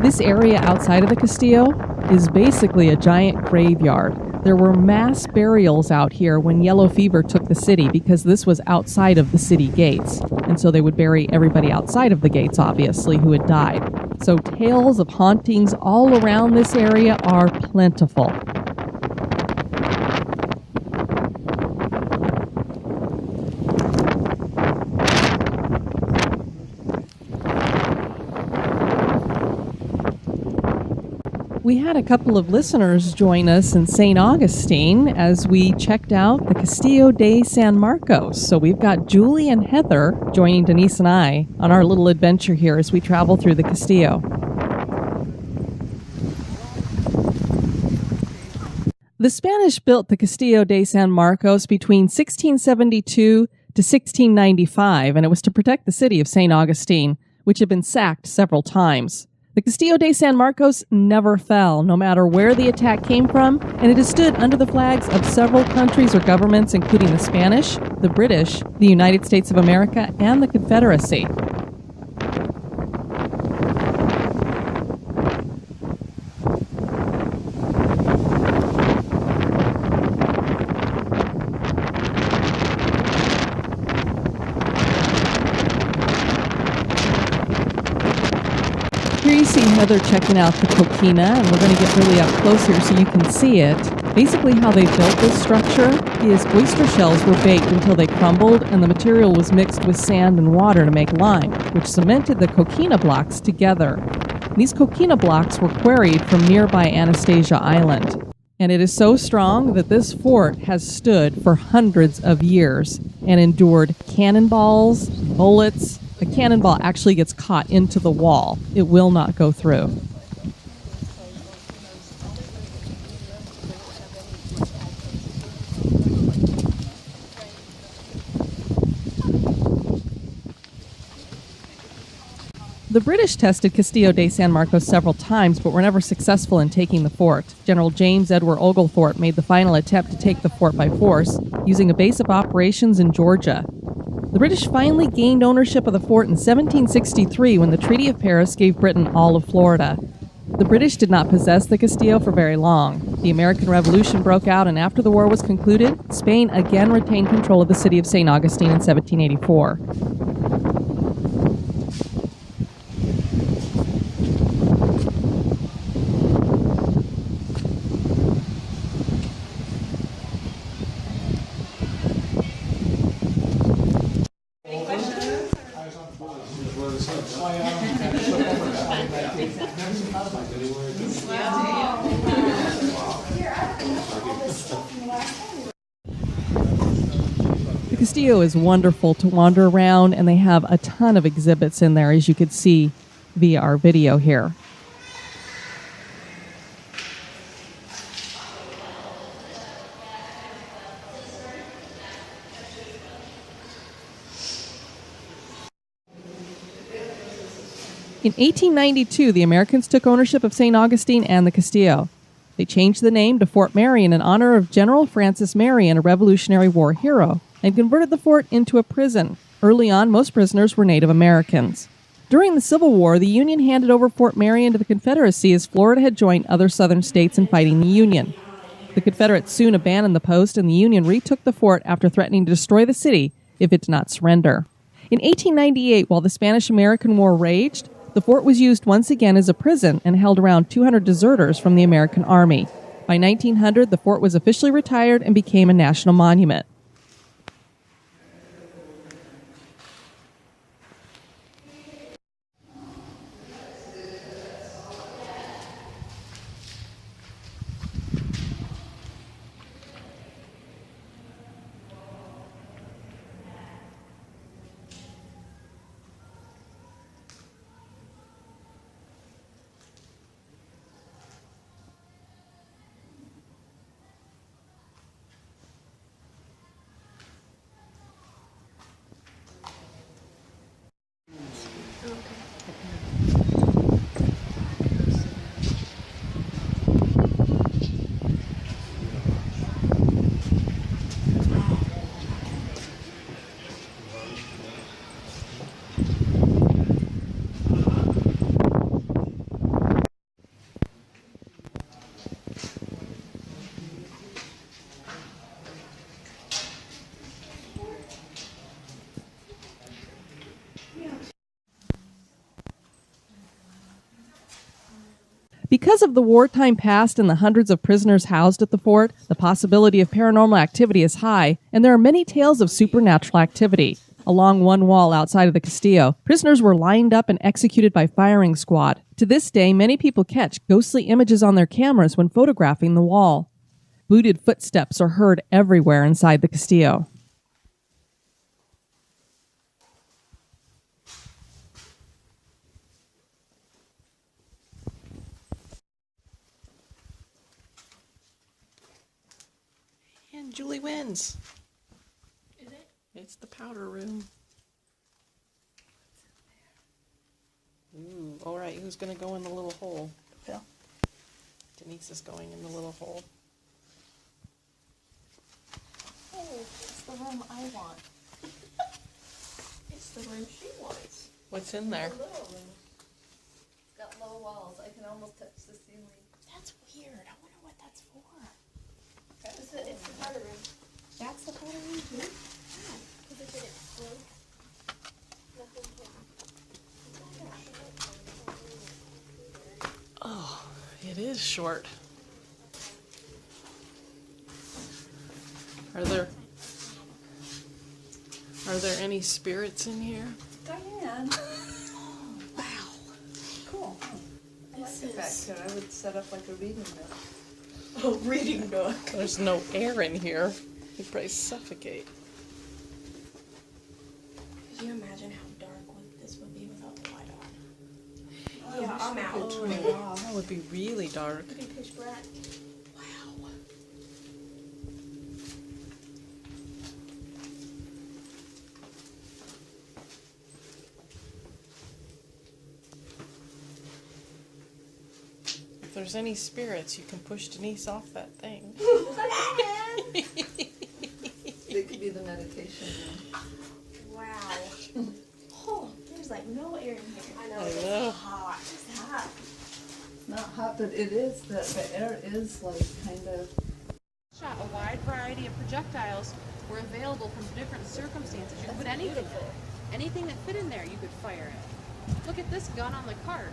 This area outside of the Castillo is basically a giant graveyard. There were mass burials out here when yellow fever took the city because this was outside of the city gates. And so they would bury everybody outside of the gates, obviously, who had died. So tales of hauntings all around this area are plentiful. We had a couple of listeners join us in St. Augustine as we checked out the Castillo de San Marcos. So we've got Julie and Heather joining Denise and I on our little adventure here as we travel through the Castillo. The Spanish built the Castillo de San Marcos between 1672 to 1695, and it was to protect the city of St. Augustine, which had been sacked several times. The Castillo de San Marcos never fell, no matter where the attack came from, and it has stood under the flags of several countries or governments, including the Spanish, the British, the United States of America, and the Confederacy. Here you see Heather checking out the coquina, and we're going to get really up close here so you can see it. Basically how they built this structure is oyster shells were baked until they crumbled, and the material was mixed with sand and water to make lime, which cemented the coquina blocks together. These coquina blocks were quarried from nearby Anastasia Island. And it is so strong that this fort has stood for hundreds of years and endured cannonballs, bullets. A cannonball actually gets caught into the wall. It will not go through. The British tested Castillo de San Marcos several times, but were never successful in taking the fort. General James Edward Oglethorpe made the final attempt to take the fort by force, using a base of operations in Georgia. The British finally gained ownership of the fort in 1763 when the Treaty of Paris gave Britain all of Florida. The British did not possess the Castillo for very long. The American Revolution broke out, and after the war was concluded, Spain again retained control of the city of St. Augustine in 1784. The Castillo is wonderful to wander around, and they have a ton of exhibits in there, as you could see via our video here. In 1892, the Americans took ownership of St. Augustine and the Castillo. They changed the name to Fort Marion in honor of General Francis Marion, a Revolutionary War hero, and converted the fort into a prison. Early on, most prisoners were Native Americans. During the Civil War, the Union handed over Fort Marion to the Confederacy as Florida had joined other southern states in fighting the Union. The Confederates soon abandoned the post, and the Union retook the fort after threatening to destroy the city if it did not surrender. In 1898, while the Spanish-American War raged, the fort was used once again as a prison and held around 200 deserters from the American Army. By 1900, the fort was officially retired and became a national monument. Because of the wartime past and the hundreds of prisoners housed at the fort, the possibility of paranormal activity is high, and there are many tales of supernatural activity. Along one wall outside of the Castillo, prisoners were lined up and executed by firing squad. To this day, many people catch ghostly images on their cameras when photographing the wall. Booted footsteps are heard everywhere inside the Castillo. And Julie wins. Is it? It's the powder room. Ooh, all right, who's going to go in the little hole? Phil. Denise is going in the little hole. Oh, it's the room I want. It's the room she wants. What's in there? The little room. It's got low walls. I can almost touch the ceiling. That's weird. I wonder what that's for. It's the powder room. That's the powder room too? Because it didn't float. Nothing can. Oh, it is short. Are there any spirits in here? Diane. Wow. Cool. This Back is... there, I would set up like a reading nook. Oh, reading nook. There's no air in here. You'd probably suffocate. Could you imagine how dark this would be without the light on? Oh, Yeah, we I'm should out. go turn it off. That would be really dark. It'd be pitch black. Wow. If there's any spirits, you can push Denise off that thing. It could be the meditation room. Wow. Oh, there's like no air in here. I know. I It's know. hot. It's hot. It's not hot, but it is, the air is like kind of... Shot a wide variety of projectiles were available from different circumstances. You could put anything, anything that fit in there, you could fire it. Look at this gun on the cart.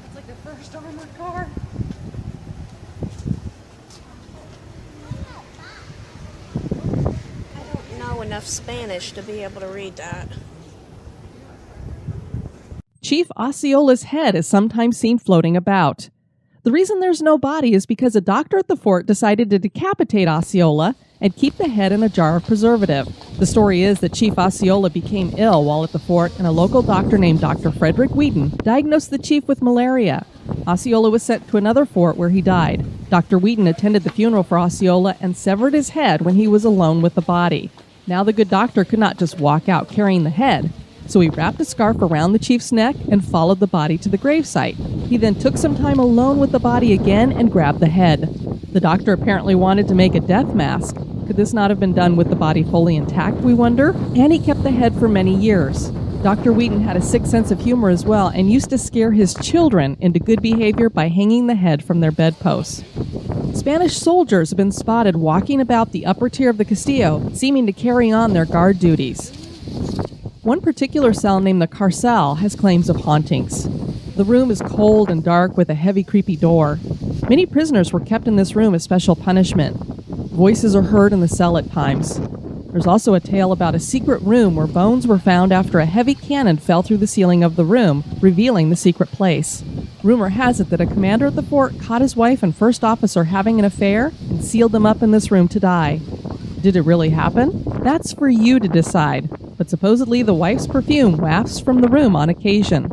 It's like the first armored car. I don't know enough Spanish to be able to read that. Chief Osceola's head is sometimes seen floating about. The reason there's no body is because a doctor at the fort decided to decapitate Osceola and keep the head in a jar of preservative. The story is that Chief Osceola became ill while at the fort, and a local doctor named Dr. Frederick Wheaton diagnosed the chief with malaria. Osceola was sent to another fort where he died. Dr. Wheaton attended the funeral for Osceola and severed his head when he was alone with the body. Now the good doctor could not just walk out carrying the head, so he wrapped a scarf around the chief's neck and followed the body to the gravesite. He then took some time alone with the body again and grabbed the head. The doctor apparently wanted to make a death mask. Could this not have been done with the body fully intact, we wonder? And he kept the head for many years. Dr. Wheaton had a sick sense of humor as well and used to scare his children into good behavior by hanging the head from their bedposts. Spanish soldiers have been spotted walking about the upper tier of the Castillo, seeming to carry on their guard duties. One particular cell named the Carcel has claims of hauntings. The room is cold and dark with a heavy, creepy door. Many prisoners were kept in this room as special punishment. Voices are heard in the cell at times. There's also a tale about a secret room where bones were found after a heavy cannon fell through the ceiling of the room, revealing the secret place. Rumor has it that a commander at the fort caught his wife and first officer having an affair and sealed them up in this room to die. Did it really happen? That's for you to decide. But supposedly the wife's perfume wafts from the room on occasion.